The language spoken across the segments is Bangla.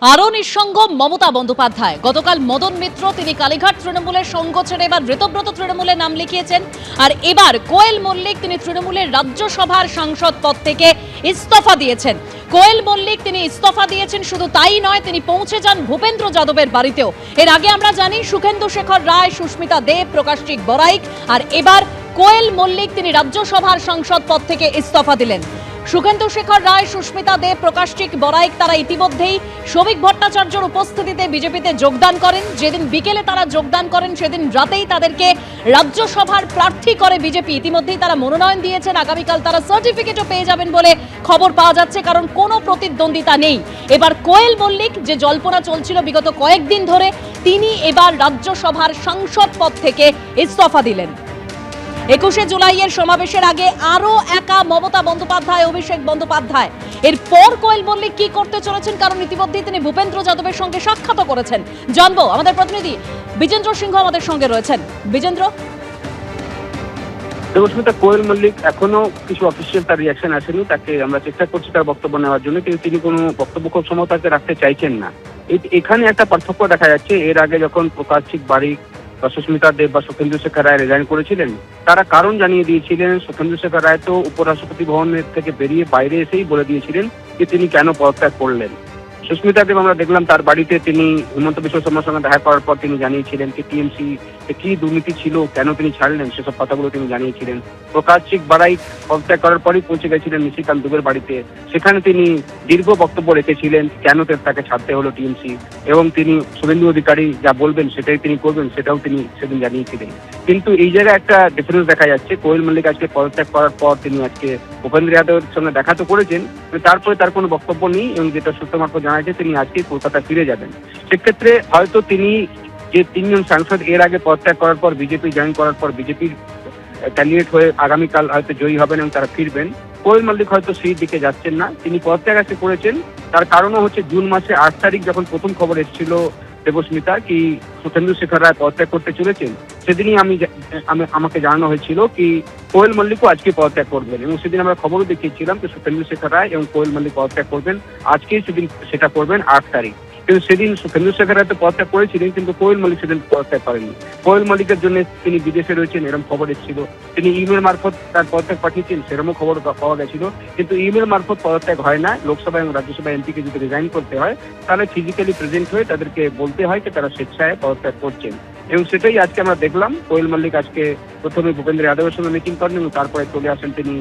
আরও নিঃসঙ্গ মমতা বন্দ্যোপাধ্যায়। গতকাল মদন মিত্র তিনি কালীঘাট তৃণমূলের সঙ্গ ছেড়ে এবার ঋতব্রত তৃণমূলে নাম লিখিয়েছেন। আর এবার কোয়েল মল্লিক তিনি তৃণমূলের রাজ্যসভার সাংসদ পদ থেকে ইস্তফা দিয়েছেন। কোয়েল মল্লিক তিনি ইস্তফা দিয়েছেন, শুধু তাই নয়, তিনি পৌঁছে যান ভূপেন্দ্র যাদবের বাড়িতেও। এর আগে আমরা জানি সুখেন্দু শেখর রায়, সুস্মিতা দেব, প্রকাশচিক বড়াইক, আর এবার কোয়েল মল্লিক তিনি রাজ্যসভার সাংসদ পদ থেকে ইস্তফা দিলেন। সুখেন্দু শেখর রায়, সুস্মিতা দেব, প্রকাশচিক বড়াইক তারা ইতিমধ্যেই শ্রমিক ভট্টাচার্যের উপস্থিতিতে বিজেপিতে যোগদান করেন। যেদিন বিকেলে তারা যোগদান করেন সেদিন রাতেই তাদেরকে রাজ্যসভার প্রার্থী করে বিজেপি। ইতিমধ্যেই তারা মনোনয়ন দিয়েছেন, আগামীকাল তারা সার্টিফিকেটও পেয়ে যাবেন বলে খবর পাওয়া যাচ্ছে, কারণ কোনো প্রতিদ্বন্দ্বিতা নেই। এবার কোয়েল মল্লিক, যে জল্পনা চলছিল বিগত কয়েকদিন ধরে, তিনি এবার রাজ্যসভার সাংসদ পদ থেকে ইস্তফা দিলেন। 21শে জুলাইয়ের সমাবেশের আগে আরো একা মমতা বন্দ্যোপাধ্যায়, অভিষেক বন্দ্যোপাধ্যায়। এরপর কোয়েল মল্লিক কি করতে চলেছেন, কারণ ইতিমধ্যেই তিনি ভূপেন্দ্র যাদবের সঙ্গে সাক্ষাৎ করেছেন। জানবো, আমাদের প্রতিনিধি বিজেন্দ্র সিংহ আমাদের সঙ্গে রয়েছেন। বিজেন্দ্র, দেবস্মিতা, কোয়েল মল্লিক এখনো কিছু অফিসিয়াল তার রিয়াকশন আসেনি। তাকে আমরা চেষ্টা করছি তার বক্তব্য নেওয়ার জন্য, কিন্তু তিনি কোনো বক্তব্য খুব সময় তাকে রাখতে চাইছেন না। এখানে একটা পার্থক্য দেখা যাচ্ছে। এর আগে যখন প্রকাশচিক বাড়িক বা সুস্মিতা দেব বা সুখেন্দু শেখর রায় রিজাইন করেছিলেন, তারা কারণ জানিয়ে দিয়েছিলেন। সুখেন্দু শেখর রায় তো উপরাষ্ট্রপতি ভবনের থেকে বেরিয়ে বাইরে এসেই বলে দিয়েছিলেন যে তিনি কেন পদত্যাগ করলেন। সুস্মিতা দেব আমরা দেখলাম তার বাড়িতে তিনি হিমন্ত বিশ্ব শর্মার সঙ্গে দেখা করার পর তিনি জানিয়েছিলেন যে টিএমসি কি দুর্নীতি ছিল, কেন তিনি ছাড়লেন, সেসব কথাগুলো তিনি জানিয়েছিলেন। প্রকাশচিক বাড়াইক পদত্যাগ করার পরই পৌঁছে গেছিলেন নিশিকান্ত দুবের বাড়িতে। সেখানে তিনি দীর্ঘ বক্তব্য রেখেছিলেন কেন তাকে ছাড়তে হলো টিএমসি, এবং তিনি শুভেন্দু অধিকারী যা বলবেন সেটাই তিনি করবেন, সেটাও তিনি সেদিন জানিয়েছিলেন। কিন্তু এই জায়গায় একটা ডিফারেন্স দেখা যাচ্ছে। কোয়েল মল্লিক আজকে পদত্যাগ করার পর তিনি আজকে ভূপেন্দ্র যাদবের সঙ্গে দেখা তো করেছেন, তারপরে তার কোনো বক্তব্য নেই, এবং যেটা সূত্র মারফত জানা যায় তিনি আজকে কলকাতা ফিরে যাবেন। সেক্ষেত্রে হয়তো তিনি যে তিনজন সাংসদ এর আগে পদত্যাগ করার পর বিজেপি জয়েন করার পর বিজেপির ক্যান্ডিডেট হয়ে আগামীকাল হয়তো জয়ী হবেন এবং তারা ফিরবেন, কোয়েল মল্লিক হয়তো সেই দিকে যাচ্ছেন না। তিনি পদত্যাগ আজকে করেছেন। তার কারণও হচ্ছে জুন মাসে 8 তারিখ যখন প্রথম খবর এসেছিল দেবস্মিতা কি সুখেন্দু শেখর রায় পদত্যাগ করতে চলেছেন, সেদিনই আমাকে জানানো হয়েছিল কি কোয়েল মল্লিকও আজকে পদত্যাগ করবেন, এবং সেদিন আমরা খবরও দেখিয়েছিলাম যে সুখেন্দু শেখর রায় এবং কোয়েল মল্লিক পদত্যাগ করবেন। আজকেই সেদিন সেটা করবেন 8 তারিখ। কিন্তু সেদিন সুখেন্দু শেখর রায় তো পদত্যাগ করেছিলেন, কিন্তু কোয়েল মল্লিক সেদিন পদত্যাগ করেননি। কোয়েল মল্লিকের জন্য তিনি বিদেশে রয়েছেন এরকম খবর এসেছিল। তিনি ইমেল মারফত তার পদত্যাগ পাঠিয়েছেন সেরকম খবর পাওয়া গেছিল। কিন্তু ইমেল মারফত পদত্যাগ হয় না। লোকসভা এবং রাজ্যসভা এমপিকে যদি রিজাইন করতে হয় তাহলে ফিজিক্যালি প্রেজেন্ট হয়ে তাদেরকে বলতে হয় যে তারা স্বেচ্ছায় পদত্যাগ করছেন, এবং সেটাই আজকে আমরা দেখলাম। কোয়েল মল্লিক আজকে প্রথমে ভূপেন্দ্র যাদবের সঙ্গে মিটিং করেন এবং তারপরে চলে আসেন তিনি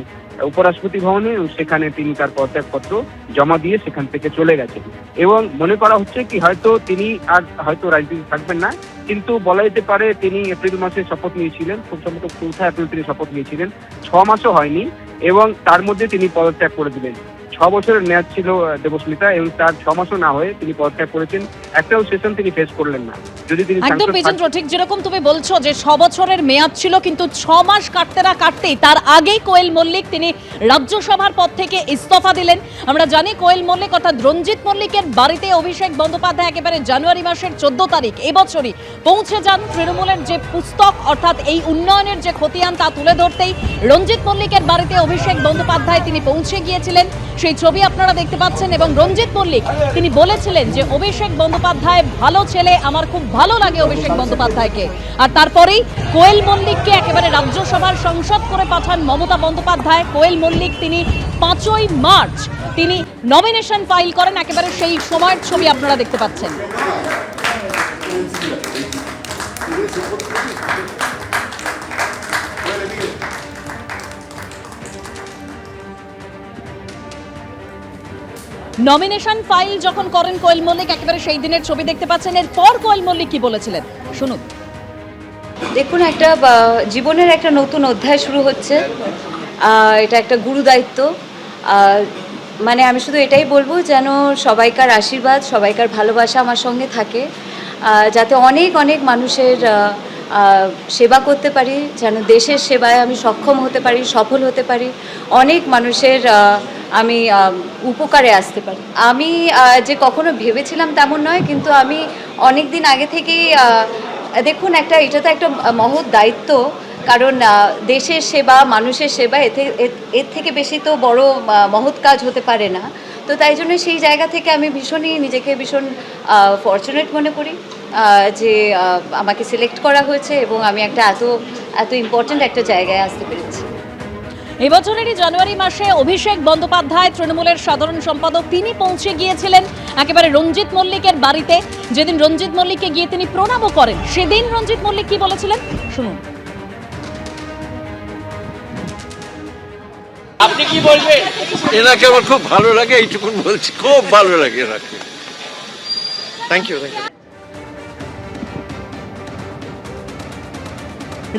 উপরাষ্ট্রপতি ভবনে, এবং সেখানে তিনি তার পদত্যাগপত্র জমা দিয়ে সেখান থেকে চলে গেছেন। এবং মনে করা হচ্ছে কি হয়তো তিনি আর হয়তো রাজনীতি থাকবেন না, কিন্তু বলা যেতে পারে তিনি এপ্রিল মাসে শপথ নিয়েছিলেন, খুব সম্ভবত 4 এপ্রিল তিনি শপথ নিয়েছিলেন, 6 মাসও হয়নি, এবং তার মধ্যে তিনি পদত্যাগ করে দিলেন। 6 বছরের মেয়াদ ছিল দেবস্মিতা, এবং তার 6 মাসও না হয়ে তিনি পদত্যাগ করেছেন। একটাও সেশন তিনি ফেস করলেন না। যদি তিনি একদম বিজেন্দ্র, ঠিক যেরকম তুমি বলছো যে 6 বছরের মেয়াদ ছিল, কিন্তু 6 মাস কাটতে না কাটতেই তার আগেই কোয়েল মল্লিক তিনি রাজ্যসভার পদ থেকে ইস্তফা দিলেন। আমরা জানি কোয়েল মল্লিক অর্থাৎ রঞ্জিত মল্লিকের বাড়িতে অভিষেক বন্দ্যোপাধ্যায় একেবারে জানুয়ারি মাসের 14 তারিখ এবছরই পৌঁছে যান। তৃণমূলের যে পুস্তক অর্থাৎ এই উন্নয়নের যে খতিয়ান তা তুলে ধরতেই রঞ্জিত মল্লিকের বাড়িতে অভিষেক বন্দ্যোপাধ্যায় তিনি পৌঁছে গিয়েছিলেন। সেই ছবি আপনারা দেখতে পাচ্ছেন, এবং রঞ্জিত মল্লিক তিনি বলেছিলেন যে অভিষেক বন্দ্যোপাধ্যায় ভালো ছেলে, আমার খুব ভালো লাগে অভিষেক বন্দ্যোপাধ্যায়কে। আর তারপরেই কোয়েল মল্লিককে একেবারে রাজ্যসভার সংসদ করে পাঠান মমতা বন্দ্যোপাধ্যায়। কোয়েল মল্লিক তিনি 5ই মার্চ তিনি নমিনেশন ফাইল করেন, একেবারে সেই সময়ের ছবি আপনারা দেখতে পাচ্ছেন। নমিনেশন ফাইল যখন করেন কোয়েল মল্লিক, একেবারে সেই দিনের ছবি দেখতে পাচ্ছেন। এরপর কোয়েল মল্লিক কি বলেছিলেন শুনুন। দেখুন, একটা জীবনের একটা নতুন অধ্যায় শুরু হচ্ছে। এটা একটা গুরু দায়িত্ব। মানে আমি শুধু এটাই বলবো যেন সবাইকার আশীর্বাদ, সবাইকার ভালোবাসা আমার সঙ্গে থাকে, যাতে অনেক অনেক মানুষের সেবা করতে পারি, যেন দেশের সেবায় আমি সক্ষম হতে পারি, সফল হতে পারি, অনেক মানুষের আমি উপকারে আসতে পারি। আমি যে কখনো ভেবেছিলাম তেমন নয়, কিন্তু আমি অনেক দিন আগে থেকেই দেখুন এটা তো একটা মহৎ দায়িত্ব, কারণ দেশের সেবা, মানুষের সেবা, এর থেকে বেশি তো বড় মহৎ কাজ হতে পারে না। তো তাই জন্য সেই জায়গা থেকে আমি নিজেকে ভীষণ ফর্চুনেট মনে করি যে আমাকে সিলেক্ট করা হয়েছে এবং আমি একটা এত ইম্পর্ট্যান্ট একটা জায়গায় আসতে পেরেছি। এবছরেরই জানুয়ারি মাসে অভিষেক বন্দ্যোপাধ্যায় তৃণমূলের সাধারণ সম্পাদক তিনি পৌঁছে গিয়েছিলেন একেবারে রঞ্জিত মল্লিকের বাড়িতে। যেদিন রঞ্জিত মল্লিককে গিয়ে তিনি প্রণামও করেন, সেদিন রঞ্জিত মল্লিক কি বলেছিলেন শুনুন। আপনি কি বলবেন? এনাকে আমার খুব ভালো লাগে, এইটুকুন বলছি, খুব ভালো লাগে এনাকে। Thank you.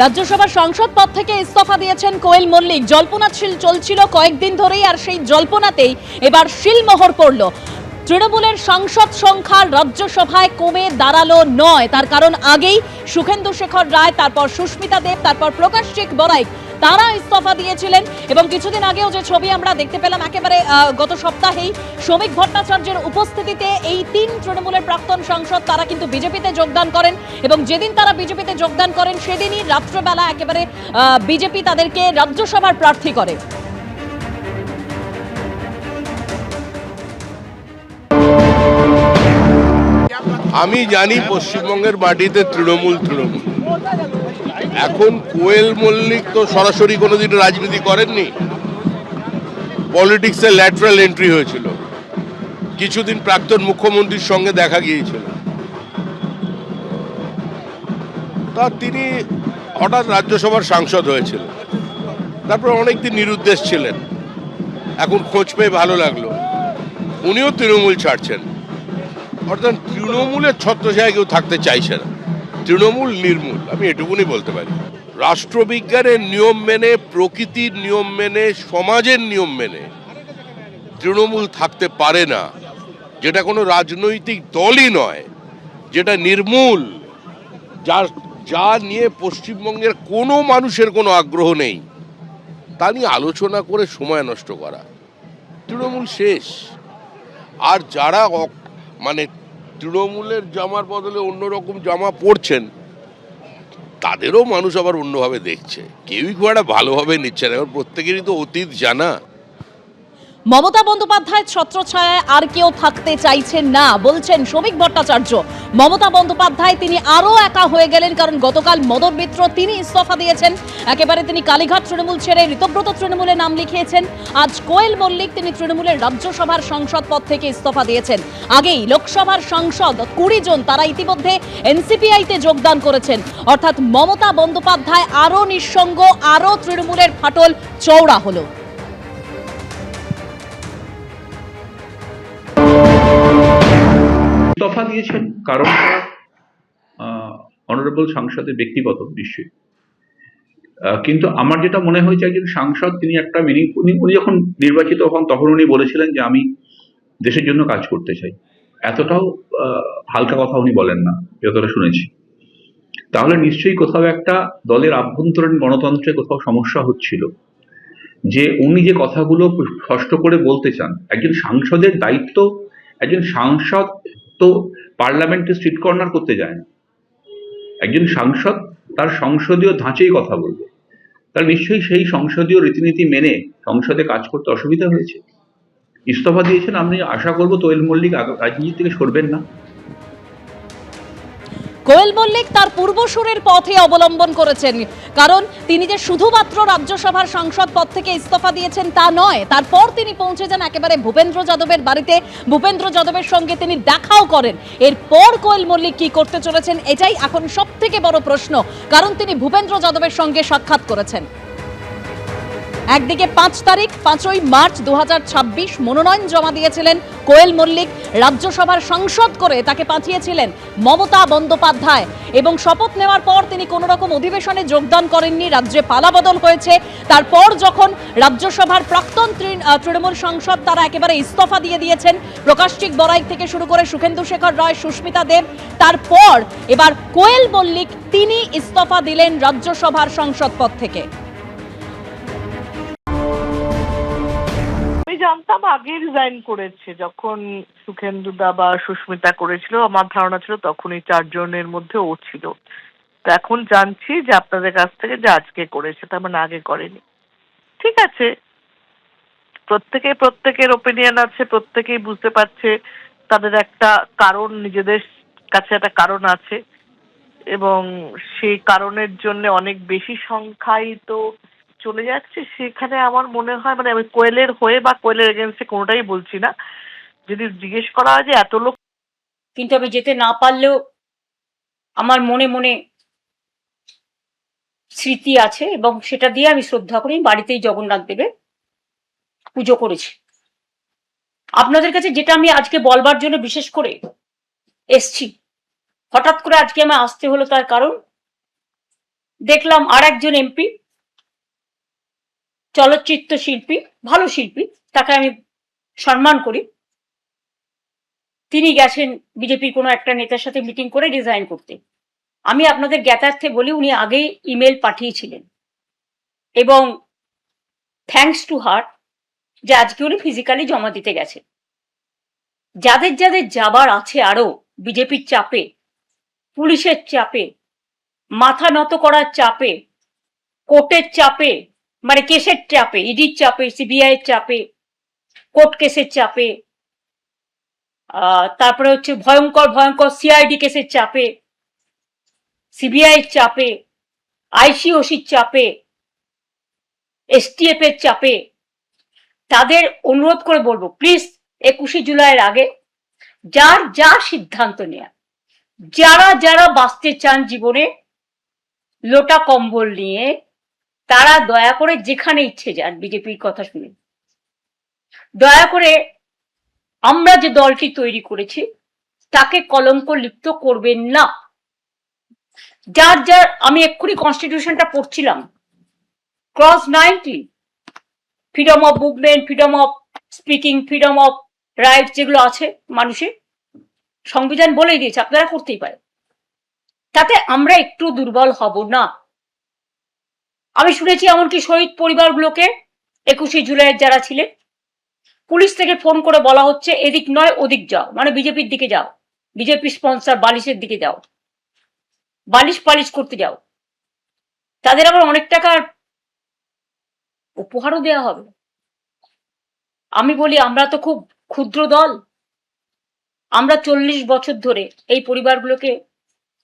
রাজ্যসভার সংসদ পদ থেকে ইস্তফা দিয়েছেন কোয়েল মল্লিক। জল্পনা চলছিল কয়েকদিন ধরেই, আর সেই জল্পনাতেই এবার শিলমোহর পড়ল। তৃণমূলের সাংসদ সংখ্যা রাজ্যসভায় কমে দাঁড়ালো নয়, তার কারণ আগেই সুখেন্দু শেখর রায়, তারপর সুস্মিতা দেব, তারপর প্রকাশচিক বড়াইক তারা ইস্তফা দিয়েছিলেন। এবং কিছুদিন আগেও যে ছবি আমরা দেখতে পেলাম একেবারে গত সপ্তাহেই শ্রমিক ভট্টাচার্যের উপস্থিতিতে এই 3 তৃণমূলের প্রাক্তন সাংসদ তারা কিন্তু বিজেপিতে যোগদান করেন। এবং যেদিন তারা বিজেপিতে যোগদান করেন সেদিনই রাত্রেবেলা একেবারে বিজেপি তাদেরকে রাজ্যসভার প্রার্থী করে। আমি জানি পশ্চিমবঙ্গের মাটিতে তৃণমূল এখন কোয়েল মল্লিক তো সরাসরি কোনোদিন রাজনীতি করেননি, পলিটিক্সে ল্যাটারাল এন্ট্রি হয়েছিল। কিছুদিন প্রাক্তন মুখ্যমন্ত্রীর সঙ্গে দেখা গিয়েছিল, তা তিনি হঠাৎ রাজ্যসভার সাংসদ হয়েছিল। তারপর অনেকদিন নিরুদ্দেশ ছিলেন, এখন খোঁজ পেয়ে ভালো লাগলো উনিও তৃণমূল ছাড়ছেন। অর্থাৎ তৃণমূলের ছত্রছায়ায় কেউ থাকতে চাইছে না, তৃণমূল নির্মূল, আমি এটুকুনি বলতে পারি। রাষ্ট্রবিজ্ঞানের নিয়ম মেনে, প্রকৃতির নিয়ম মেনে, সমাজের নিয়ম মেনে তৃণমূল থাকতে পারে না, যেটা কোনো রাজনৈতিক দলই নয়, যেটা নির্মূল, যা নিয়ে পশ্চিমবঙ্গের কোনো মানুষের কোনো আগ্রহ নেই, তা নিয়ে আলোচনা করে সময় নষ্ট করা। তৃণমূল শেষ। আর যারা মানে তৃণমূলের জামার বদলে অন্যরকম জামা পরছেন, তাদেরও মানুষ আবার অন্যভাবে দেখছে, কেউই খুব একটা ভালোভাবে নিচ্ছে না। এবার প্রত্যেকেরই তো অতীত জানা। মমতা বন্দ্যোপাধ্যায়ের ছত্রছায়ায় আর কেউ থাকতে চাইছেন না বলছেন শ্রমিক ভট্টাচার্য। মমতা বন্দ্যোপাধ্যায় তিনি আরো একা হয়ে গেলেন, কারণ গতকাল মদন মিত্র তিনি ইস্তফা দিয়েছেন, একেবারে তিনি কালীঘাট তৃণমূল ছেড়ে ঋতব্রত তৃণমূলে নাম লিখিয়েছেন। আজ কোয়েল মল্লিক তিনি তৃণমূলের রাজ্যসভার সংসদ পদ থেকে ইস্তফা দিয়েছেন। আগেই লোকসভার সাংসদ 20 জন তারা ইতিমধ্যে এনসিপিআইতে যোগদান করেছেন। অর্থাৎ মমতা বন্দ্যোপাধ্যায় আরো নিঃসঙ্গ, আরো তৃণমূলের ফাটল চওড়া হলো। ইস্তফা দিয়েছেন কারণটা অনারেবল সাংসদের ব্যক্তিগত নিশ্চয়ই, কিন্তু আমার যেটা মনে হয়েছে একজন সাংসদ তিনি একটা উনি যখন নির্বাচিত হন তখন উনি বলেছিলেন যে আমি দেশের জন্য কাজ করতে চাই। এতটাও হালকা কথা উনি বলেন না যতটা শুনেছি। তাহলে নিশ্চয়ই কোথাও একটা দলের আভ্যন্তরীণ গণতন্ত্রে কোথাও সমস্যা হচ্ছিল, যে উনি যে কথাগুলো স্পষ্ট করে বলতে চান। একজন সাংসদের দায়িত্ব, একজন সাংসদ তো পার্লামেন্টে স্ট্রিট কর্নার করতে যায় না, একজন সাংসদ তার সংসদীয় ধাঁচেই কথা বলবে। তার নিশ্চয়ই সেই সংসদীয় রীতিনীতি মেনে সংসদে কাজ করতে অসুবিধা হয়েছে, ইস্তফা দিয়েছেন। আমি আশা করবো কোয়েল মল্লিক রাজনীতি থেকে সরবেন না। কোয়েল মল্লিক তার পূর্বসূরের পথে অবলম্বন করেছেন, কারণ তিনি যে শুধুমাত্র রাজ্যসভার সাংসদ পদ থেকে ইস্তফা দিয়েছেন তা নয়, তারপর তিনি পৌঁছে যান একেবারে ভূপেন্দ্র যাদবের বাড়িতে, ভূপেন্দ্র যাদবের সঙ্গে তিনি দেখাও করেন। এরপর কোয়েল মল্লিক কি করতে চলেছেন এটাই এখন সবথেকে বড় প্রশ্ন, কারণ তিনি ভূপেন্দ্র যাদবের সঙ্গে সাক্ষাৎ করেছেন। একদিকে 5 তারিখ 5ই মার্চ 2026 মনোনয়ন জমা দিয়েছিলেন কোয়েল মল্লিক, রাজ্যসভার সাংসদ করে তাকে পাঠিয়েছিলেন মমতা বন্দ্যোপাধ্যায়, এবং শপথ নেওয়ার পর তিনি কোনো রকম অধিবেশনে যোগদান করেননি, রাজ্যে পালাবদল হয়েছে। তারপর যখন রাজ্যসভার প্রাক্তন তৃণমূল সাংসদ তারা একেবারে ইস্তফা দিয়ে দিয়েছেন, প্রকাশচিক বড়াইক থেকে শুরু করে সুখেন্দু শেখর রায়, সুস্মিতা দেব, তারপর এবার কোয়েল মল্লিক তিনি ইস্তফা দিলেন রাজ্যসভার সাংসদ পদ থেকে। জানতাম আগে রিজাইন করেছে, যখন সুখেন্দুদা বা সুস্মিতা করেছিল আমার ধারণা ছিল তখন এই 4 জনের মধ্যে ও ছিল। তো এখন জানছি যে আপনাদের কাছ থেকে যে আজকে করেছে, তার মানে আগে করেনি। ঠিক আছে, প্রত্যেকের ওপিনিয়ন আছে, প্রত্যেকেই বুঝতে পারছে তাদের একটা কারণ, নিজেদের কাছে একটা কারণ আছে, এবং সেই কারণের জন্য অনেক বেশি সংখ্যায় তো চলে যাচ্ছে। সেখানে আমার মনে হয়, মানে আমি কোয়েলের হয়ে বা কোয়েলের এগেনস্টে কোনোটাই বলছি না, যদি জিজ্ঞেস করা হয় যে এত লোক, কিন্তু আমি যেতে না পারলেও আমার মনে মনে স্মৃতি আছে এবং সেটা দিয়ে আমি শ্রদ্ধা করি। বাড়িতেই জগন্নাথ দেবের পুজো করেছি। আপনাদের কাছে যেটা আমি আজকে বলবার জন্য বিশেষ করে এসছি, হঠাৎ করে আজকে আমার আসতে হলো, তার কারণ দেখলাম আর একজন এমপি, চলচ্চিত্র শিল্পী, ভালো শিল্পী, তাকে আমি সম্মান করি, তিনি গেছেন বিজেপির কোনো একটা নেতার সাথে মিটিং করে রিজাইন করতে। আমি আপনাদের জ্ঞাতার্থে বলি, উনি আগেই ইমেল পাঠিয়েছিলেন এবং থ্যাঙ্কস টু হার যে আজকে উনি ফিজিক্যালি জমা দিতে গেছে। যাদের যাদের যাবার আছে আরো বিজেপির চাপে, পুলিশের চাপে, মাথা নত করার চাপে, কোর্টের চাপে, মানে কেসের চাপে, ইডির চাপে, সিবিআই এর চাপে, কোর্ট কেসের চাপে, তারপরে হচ্ছে ভয়ঙ্কর ভয়ঙ্কর সিআইডি কেসের চাপে, সিবিআই এর চাপে, আইসিওসির চাপে, এসটিএফ এর চাপে, তাদের অনুরোধ করে বলবো, প্লিজ 21শে জুলাইয়ের আগে যার যা সিদ্ধান্ত নেয়া, যারা যারা বাঁচতে চান জীবনে লোটা কম্বল নিয়ে, তারা দয়া করে যেখানে ইচ্ছে যান বিজেপির কথা শুনে। দয়া করে আমরা যে দলটি তৈরি করেছি তাকে কলঙ্ক লিপ্ত করবেন না। যার যার, আমি এক্ষুনি কনস্টিটিউশনটা পড়ছিলাম, clause 90, freedom of movement, freedom of speaking, freedom of rights, যেগুলো আছে মানুষের, সংবিধান বলেই দিয়েছে আপনারা করতেই পারেন, তাতে আমরা একটু দুর্বল হব না। আমি শুনেছি এমনকি শহীদ পরিবারগুলোকে 21শে জুলাইয়ের যারা ছিলেন, পুলিশ থেকে ফোন করে বলা হচ্ছে এদিক নয় ওদিক যাও, মানে বিজেপির দিকে যাও, বিজেপি স্পন্সর বালিশের দিকে যাও, বালিশ পালিশ করতে যাও। তাদের আবার অনেক টাকার উপহারও দেওয়া হবে। আমি বলি, আমরা তো খুব ক্ষুদ্র দল, আমরা 40 বছর ধরে এই পরিবারগুলোকে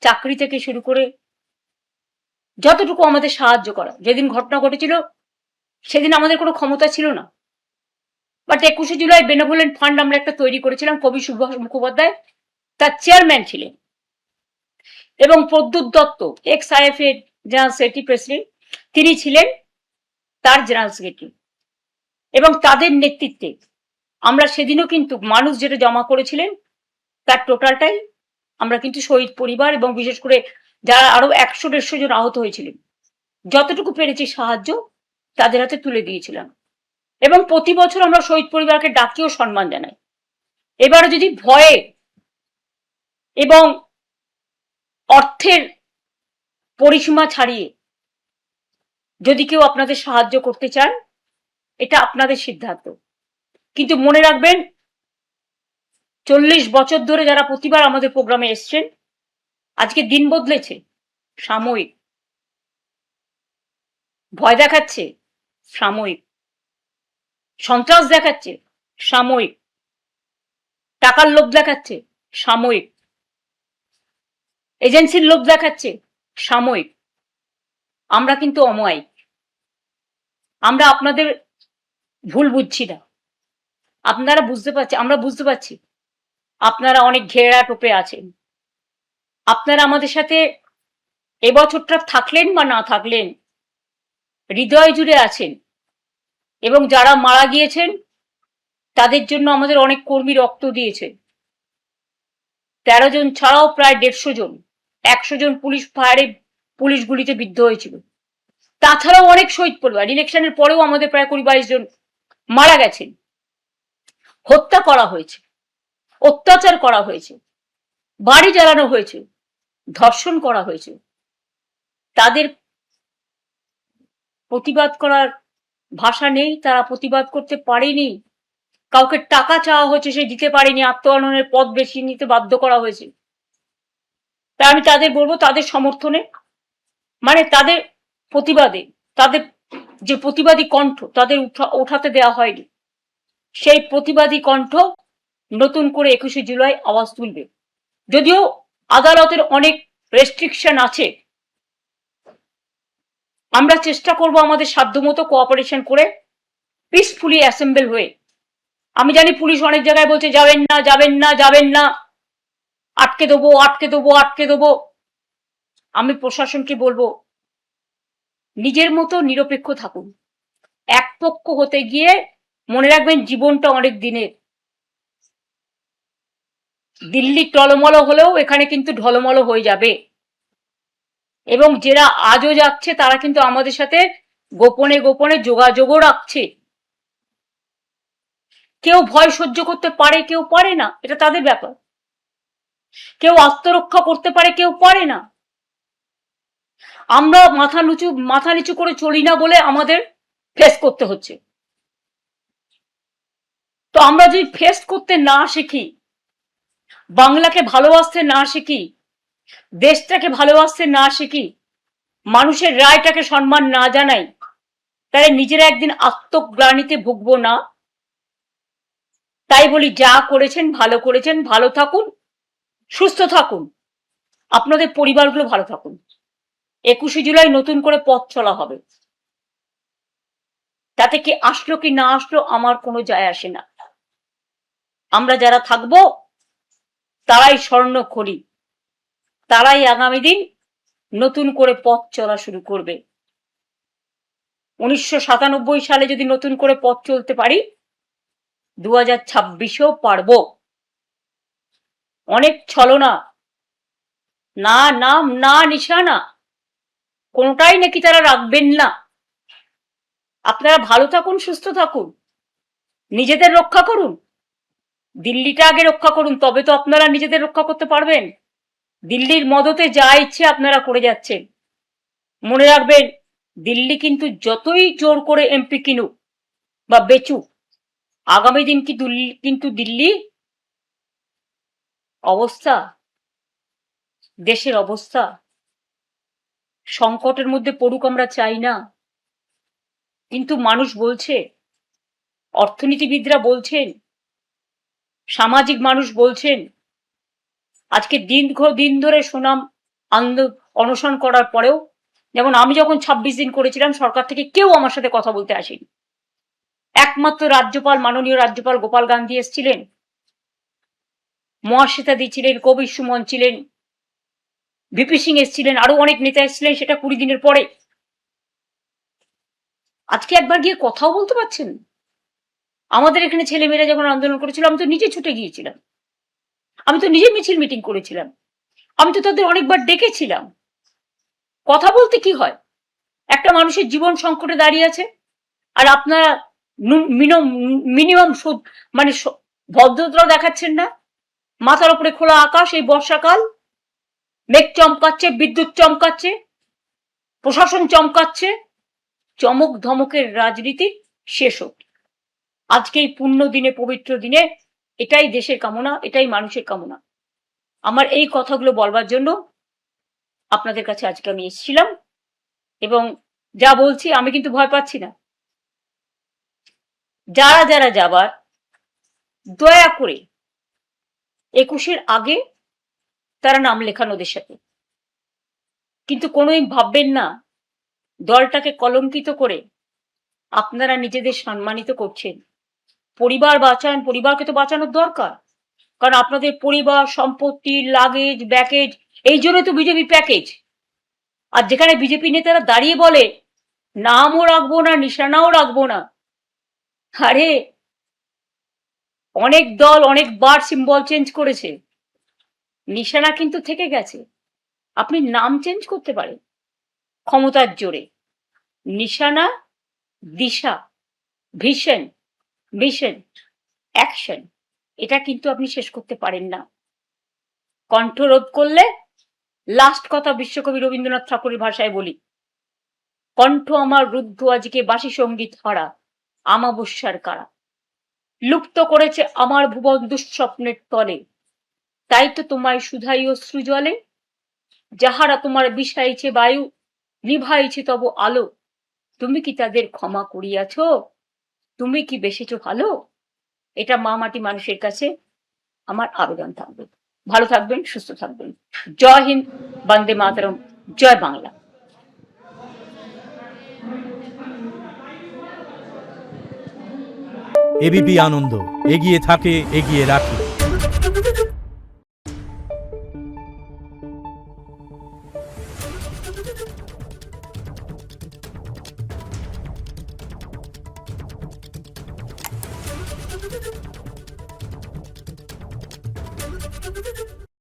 চাকরি থেকে শুরু করে যতটুকু আমাদের সাহায্য করা, যেদিন ঘটনা ঘটেছিল সেদিন আমাদের কোনো ক্ষমতা ছিল না, বাট 21শে জুলাই বেনেভোলেন্ট ফান্ড আমরা একটা তৈরি করেছিলাম, কবি সুভাষ মুখোপাধ্যায় তার চেয়ারম্যান ছিলেন, এবং প্রদ্যুৎ দত্ত এক্স আইএফ এর জেনারেল সেক্রেটারি প্রেসিডেন্ট, তিনি ছিলেন তার জেনারেল সেক্রেটারি, এবং তাদের নেতৃত্বে আমরা সেদিনও কিন্তু মানুষ যেটা জমা করেছিলেন তার টোটালটাই আমরা কিন্তু শহীদ পরিবার এবং বিশেষ করে যারা আরো 100-150 জন আহত হয়েছিলেন, যতটুকু পেরেছি সাহায্য তাদের হাতে তুলে দিয়েছিলাম। এবং প্রতি বছর আমরা শহীদ পরিবারকে ডাকিও সম্মান জানাই। এবারে যদি ভয়ে এবং অর্থের পরিসীমা ছাড়িয়ে যদি কেউ আপনাদের সাহায্য করতে চান, এটা আপনাদের সিদ্ধান্ত, কিন্তু মনে রাখবেন 40 বছর ধরে যারা প্রতিবার আমাদের প্রোগ্রামে এসছেন, আজকে দিন বদলেছে, সাময়িক। ভয় দেখাচ্ছে, সাময়িক। সন্ত্রাস দেখাচ্ছে, সাময়িক। টাকার লোভ দেখাচ্ছে, সাময়িক। এজেন্সির লোভ দেখাচ্ছে, সাময়িক। আমরা কিন্তু অমায়িক। আমরা আপনাদের ভুল বুঝছি না, আপনারা বুঝতে পারছেন, আমরা বুঝতে পারছি আপনারা অনেক ঘেরা টোপে আছেন। আপনারা আমাদের সাথে এবছরটা থাকলেন বা না থাকলেন, হৃদয় জুড়ে আছেন, এবং যারা মারা গিয়েছেন তাদের জন্য আমাদের অনেক কর্মী রক্ত দিয়েছে। 13 জন ছাড়াও প্রায় 150 জন, 100 জন পুলিশ ফায়ারে, পুলিশ গুলিতে বিদ্ধ হয়েছিল। তাছাড়াও অনেক শহীদ পরিবার, ইলেকশনের পরেও আমাদের প্রায় 20-22 জন মারা গেছেন, হত্যা করা হয়েছে, অত্যাচার করা হয়েছে, বাড়ি জ্বালানো হয়েছে, ধর্ষণ করা হয়েছে। তাদের প্রতিবাদ করার ভাষা নেই, তারা প্রতিবাদ করতে পারেনি, কাউকে টাকা চাওয়া হয়েছে সে দিতে পারেনি, আত্মহননের পথ বেছে নিতে বাধ্য করা হয়েছে। তাই আমি তাদের বলবো, তাদের সমর্থনে, মানে তাদের প্রতিবাদে, তাদের যে প্রতিবাদী কণ্ঠ তাদের ওঠাতে দেওয়া হয়নি, সেই প্রতিবাদী কণ্ঠ নতুন করে 21শে জুলাই আওয়াজ তুলবে। যদিও আদালতের অনেক রেস্ট্রিকশন আছে, আমরা চেষ্টা করব আমাদের সাধ্যমতো কোঅপারেশন করে পিসফুলি অ্যাসেম্বল হয়ে। আমি জানি পুলিশ অনেক জায়গায় বলছে যাবেন না যাবেন না যাবেন না, আটকে দেবো আটকে দেবো আটকে দেবো। আমি প্রশাসনকে বলবো নিজের মতো নিরপেক্ষ থাকুন। এক পক্ষ হতে গিয়ে মনে রাখবেন জীবনটা অনেক দিনের। দিল্লি টলমল হলেও এখানে কিন্তু ঢলমল হয়ে যাবে, এবং যারা আজও যাচ্ছে তারা কিন্তু আমাদের সাথে গোপনে গোপনে যোগাযোগও রাখছে। কেউ ভয় সহ্য করতে পারে, কেউ পারে না, এটা তাদের ব্যাপার। কেউ আত্মরক্ষা করতে পারে, কেউ পারে না। আমরা মাথা নিচু করে চলি না বলে আমাদের ফেস করতে হচ্ছে। তো আমরা যদি ফেস করতে না শিখি, বাংলাকে ভালোবাসতে না শিখি, দেশটাকে ভালোবাসতে না শিখি, মানুষের রায়টাকে সম্মান না জানাই, তাহলে নিজেরা একদিন আত্মগ্লানিতে ভুগবো না। তাই বলি যা করেছেন ভালো করেছেন, ভালো থাকুন, সুস্থ থাকুন, আপনাদের পরিবারগুলো ভালো থাকুন। 21শে জুলাই নতুন করে পথ চলা হবে, তাতে কি আসলো কি না আসলো আমার কোনো যায় আসে না। আমরা যারা থাকবো তারাই স্বর্ণখড়ি, তারাই আগামী দিন নতুন করে পথ চলা শুরু করবে। 1997 সালে যদি নতুন করে পথ চলতে পারি, 2026-এও পারবো। অনেক ছলনা, না নাম না নিশানা, কোনটাই নাকি তারা রাখবেন না। আপনারা ভালো থাকুন, সুস্থ থাকুন, নিজেদের রক্ষা করুন, দিল্লিটা আগে রক্ষা করুন, তবে তো আপনারা নিজেদের রক্ষা করতে পারবেন। দিল্লির মদতে যা ইচ্ছে আপনারা করে যাচ্ছেন। মনে রাখবেন, দিল্লি কিন্তু যতই জোর করে এমপি কিনুক বা বেচুক, আগামী দিন কিন্তু দিল্লি অবস্থা, দেশের অবস্থা সংকটের মধ্যে পড়ুক আমরা চাই না। কিন্তু মানুষ বলছে, অর্থনীতিবিদরা বলছেন, সামাজিক মানুষ বলছেন, আজকে দীর্ঘদিন ধরে সুনাম অনশন করার পরেও, যেমন আমি যখন 26 দিন করেছিলাম, সরকার থেকে কেউ আমার সাথে কথা বলতে আসেনি। একমাত্র রাজ্যপাল, মাননীয় রাজ্যপাল গোপাল গান্ধী এসেছিলেন, মহাশ্বেতাদি ছিলেন, কবির সুমন ছিলেন, ভিপি সিং এসেছিলেন, আরো অনেক নেতা এসেছিলেন, সেটা 20 দিনের পরে। আজকে একবার গিয়ে কথাও বলতে পারছেন। আমাদের এখানে ছেলেমেয়েরা যখন আন্দোলন করেছিল, আমি তো নিজে ছুটে গিয়েছিলাম, আমি তো নিজে মিছিল মিটিং করেছিলাম, আমি তো তাদের অনেকবার ডেকেছিলাম। কথা বলতে কি হয়? একটা মানুষের জীবন সংকটে দাঁড়িয়ে আছে, আর আপনারা মিনিমাম মানে ভদ্রতাও দেখাচ্ছেন না। মাথার উপরে খোলা আকাশ, এই বর্ষাকাল, মেঘ চমকাচ্ছে, বিদ্যুৎ চমকাচ্ছে, প্রশাসন চমকাচ্ছে, চমক ধমকের রাজনীতি শেষ হোক। আজকে এই পুণ্য দিনে, পবিত্র দিনে এটাই দেশের কামনা, এটাই মানুষের কামনা। আমার এই কথাগুলো বলবার জন্য আপনাদের কাছে আজকে আমি এসেছিলাম, এবং যা বলছি আমি কিন্তু ভয় পাচ্ছি না। যারা যারা যাবার, দয়া করে 21-এর আগে তারা নাম লেখান ওদের সাথে। কিন্তু কোনোই ভাববেন না দলটাকে কলঙ্কিত করে আপনারা নিজেদের সম্মানিত করছেন। পরিবার বাঁচান, পরিবারকে তো বাঁচানোর দরকার, কারণ আপনাদের পরিবার, সম্পত্তি, লাগেজ, ব্যাকেজ, এই জন্য তো বিজেপি প্যাকেজ। আর যেখানে বিজেপি নেতারা দাঁড়িয়ে বলে নামও রাখবো না, নিশানাও রাখবো না, আরে অনেক দল অনেকবার সিম্বল চেঞ্জ করেছে, নিশানা কিন্তু থেকে গেছে। আপনি নাম চেঞ্জ করতে পারেন ক্ষমতার জোরে, নিশানা, দিশা, ভিশন, মিশন, অ্যাকশন, এটা কিন্তু আপনি শেষ করতে পারেন না। কণ্ঠরোধ করলে, লাস্ট কথা বিশ্বকবি রবীন্দ্রনাথ ঠাকুরের ভাষায় বলি, কণ্ঠ আমার রুদ্ধ আজকে বাসি সঙ্গীত হারা, আমাবস্যার কারা, লুপ্ত করেছে আমার ভুবন দুঃস্বপ্নের তলে, তাই তো তোমায় সুধাই অশ্রু জলে, যাহারা তোমার বিষাইছে বায়ু, নিভাইছে তব আলো, তুমি কি তাদের ক্ষমা করিয়াছ? তুমি কি বেসেছ ভালো? এটা মা মাটি মানুষের কাছে আমার আবেদন থাকবে। ভালো থাকবেন, সুস্থ থাকবেন। জয় হিন্দ, বন্দে মাতরম, জয় বাংলা। এবিপি আনন্দ, এগিয়ে থাকে, এগিয়ে রাখে।